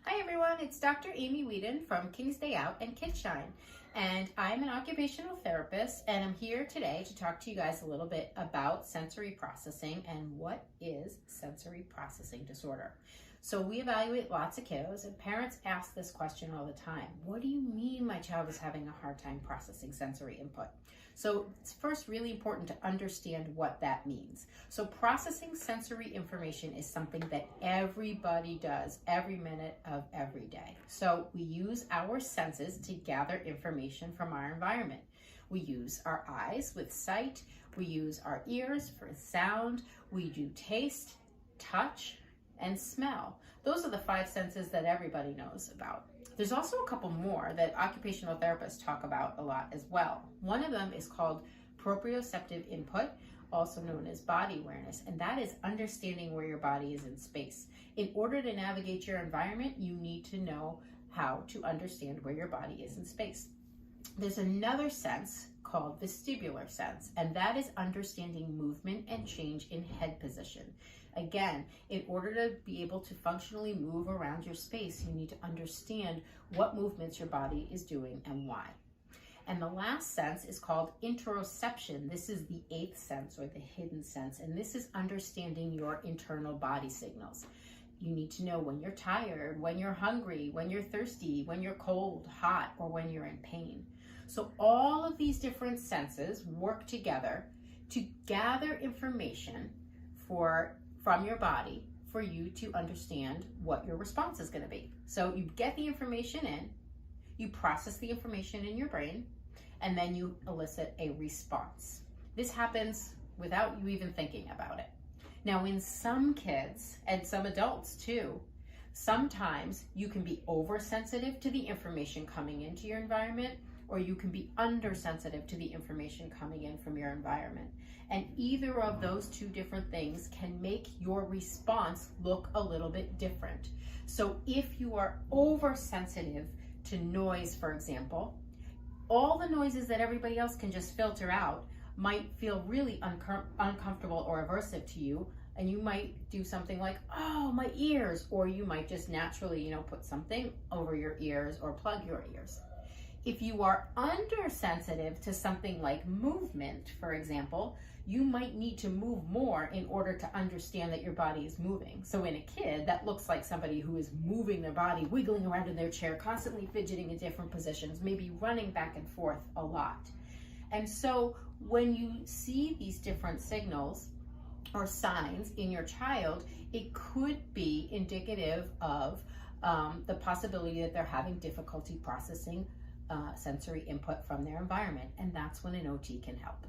Hi everyone, it's Dr. Amy Wheadon from King's Day Out and Kidshine, and I'm an occupational therapist, and I'm here today to talk to you guys a little bit about sensory processing and what is sensory processing disorder. So we evaluate lots of kiddos, and parents ask this question all the time. What do you mean my child is having a hard time processing sensory input? So it's first really important to understand what that means. So processing sensory information is something that everybody does every minute of every day. So we use our senses to gather information from our environment. We use our eyes with sight, we use our ears for sound, we do taste, touch, and smell. Those are the 5 senses that everybody knows about. There's also a couple more that occupational therapists talk about a lot as well. One of them is called proprioceptive input, also known as body awareness, and that is understanding where your body is in space. In order to navigate your environment, you need to know how to understand where your body is in space. There's another sense called vestibular sense, and that is understanding movement and change in head position. Again, in order to be able to functionally move around your space, you need to understand what movements your body is doing and why. And the last sense is called interoception. This is the 8th sense, or the hidden sense, and this is understanding your internal body signals. You need to know when you're tired, when you're hungry, when you're thirsty, when you're cold, hot, or when you're in pain. So all of these different senses work together to gather information from your body for you to understand what your response is going to be. So you get the information in, you process the information in your brain, and then you elicit a response. This happens without you even thinking about it. Now, in some kids, and some adults too, sometimes you can be oversensitive to the information coming into your environment, or you can be undersensitive to the information coming in from your environment. And either of those 2 different things can make your response look a little bit different. So if you are oversensitive to noise, for example, all the noises that everybody else can just filter out might feel really uncomfortable or aversive to you, and you might do something like, oh, my ears, or you might just naturally, put something over your ears or plug your ears. If you are undersensitive to something like movement, for example, you might need to move more in order to understand that your body is moving. So in a kid, that looks like somebody who is moving their body, wiggling around in their chair, constantly fidgeting in different positions, maybe running back and forth a lot. And so when you see these different signals or signs in your child, it could be indicative of the possibility that they're having difficulty processing sensory input from their environment, and that's when an OT can help.